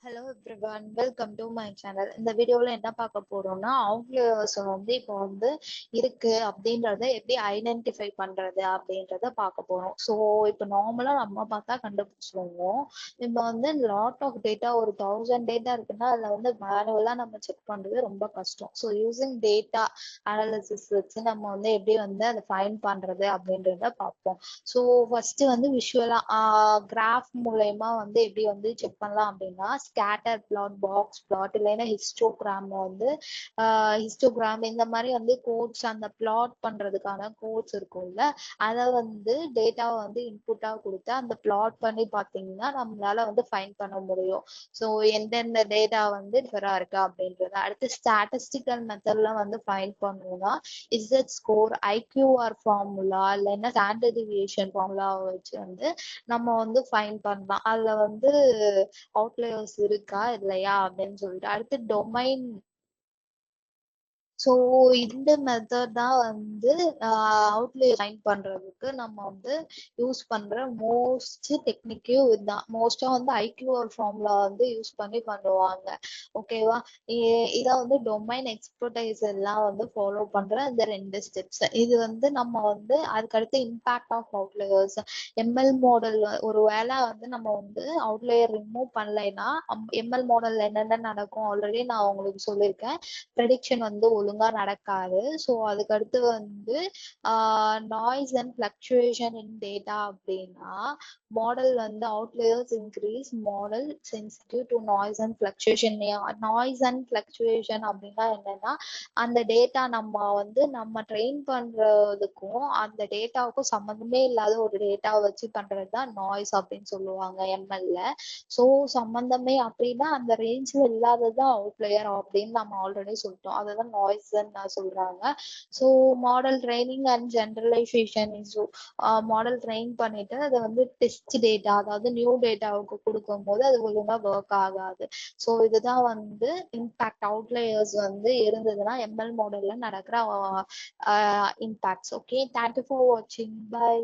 Hello everyone, welcome to my channel. இந்த வீடியோவில் என்ன பார்க்க போறோம்னா, அவுட்லயர்ஸ் வந்து இப்போ வந்து இருக்கு அப்படின்றத எப்படி ஐடென்டிஃபை பண்றது அப்படின்றத பார்க்க போறோம். ஸோ இப்போ நார்மலாக நம்ம பார்த்தா கண்டுபிடிச்சிருவோம். இப்போ வந்து லாட் ஆஃப் டேட்டா, ஒரு 1000 டேட்டா இருக்குன்னா அதில் வந்து மேனுவலாக நம்ம செக் பண்ணுறது ரொம்ப கஷ்டம். ஸோ யூசிங் டேட்டா அனாலிசிஸ் வச்சு நம்ம வந்து எப்படி வந்து அதை ஃபைண்ட் பண்றது அப்படின்றத பார்ப்போம். ஸோ ஃபர்ஸ்ட் வந்து விஷுவலா கிராஃப் மூலயமா வந்து எப்படி வந்து செக் பண்ணலாம் அப்படின்னா, ஸ்கேட்டர் பிளாட், பாக்ஸ் பிளாட், இல்லைன்னா ஹிஸ்டோகிராம் வந்து ஹிஸ்டோகிராம் இந்த மாதிரி வந்து கோட்ஸ், அந்த பிளாட் பண்றதுக்கான கோட்ஸ் இருக்கும்ல, அதை வந்து டேட்டாவை வந்து இன்புட்டா கொடுத்து அந்த பிளாட் பண்ணி பார்த்தீங்கன்னா நம்மளால வந்து ஃபைண்ட் பண்ண முடியும். ஸோ எந்தெந்த டேட்டா வந்து டிஃபரா இருக்கு அப்படின்றது. அடுத்து ஸ்டாட்டிஸ்டிக்கல் மெத்தட்ல வந்து ஃபைண்ட் பண்ணுவோம்னா இசட் ஸ்கோர், ஐக்யூஆர் ஃபார்முலா, இல்லைன்னா ஸ்டாண்டர்ட் டிவியேஷன் ஃபார்முலாவை வச்சு வந்து நம்ம வந்து ஃபைண்ட் பண்ணலாம். அதுல வந்து அவுட்லயர்ஸ் இருக்கா இல்லையா அப்படின்னு சொல்லிட்டு. அடுத்து டொமைன். ஸோ இந்த மெத்தட் தான் வந்து அவுட்லயர் ஃபைண்ட் பண்றதுக்கு நம்ம வந்து யூஸ் பண்ற மோஸ்ட் டெக்னிக்கும் இதுதான். மோஸ்டா வந்து ஐக்யூஆர் ஃபார்முலா வந்து யூஸ் பண்ணி பண்ணுவாங்க. ஓகேவா? இதை வந்து டொமைன் எக்ஸ்பர்டைஸ் எல்லாம் வந்து ஃபாலோ பண்ற இந்த 2 ஸ்டெப்ஸ். இது வந்து நம்ம வந்து அதுக்கடுத்து impact of outliers, ML model. ஒரு வேளை வந்து நம்ம வந்து அவுட்லயர் ரிமூவ் பண்ணலைன்னா எம்எல் மாடல்ல என்னென்ன நடக்கும் ஆல்ரெடி நான் உங்களுக்கு சொல்லியிருக்கேன். ப்ரெடிக்ஷன் வந்து ஒழுங்கா நடக்காது. ஸோ அதுக்கடுத்து வந்து noise and fluctuation in data அப்படின்னா, மாடல் வந்து outliers increase model sensitive to noise and fluctuation. Noise and fluctuation அப்படின்னா என்னன்னா, அந்த டேட்டா நம்ம ட்ரெயின் பண்றதுக்கும் அந்த டேட்டாவுக்கும் சம்மந்தமே இல்லாத ஒரு டேட்டா வச்சு பண்றது தான் நாய்ஸ் அப்படின்னு சொல்லுவாங்க எம்எல்ல. ஸோ சம்மந்தமே அப்படின்னா அந்த ரேஞ்ச்ல இல்லாததான் அவுட்லயர் அப்படின்னு நம்ம ஆல்ரெடி சொல்லிட்டோம். அதுதான் நாய்ஸ்ன்னு சொல்றாங்க. So model training and generalisation. Model train பண்ணிட்டு அதை வந்து டெஸ்ட் டேட்டா, அதாவது நியூ டேட்டாவுக்கு கொடுக்கும் போது அது ஒழுங்கா ஒர்க் ஆகாது. ஸோ இதுதான் வந்து இம்பாக்ட். அவுட்லயர்ஸ் வந்து இருந்ததுன்னா எம்எல் மாடல்ல நடக்கிற இம்பாக்ட்ஸ். ஓகே, தேங்க்யூ ஃபார் வாட்சிங். பை.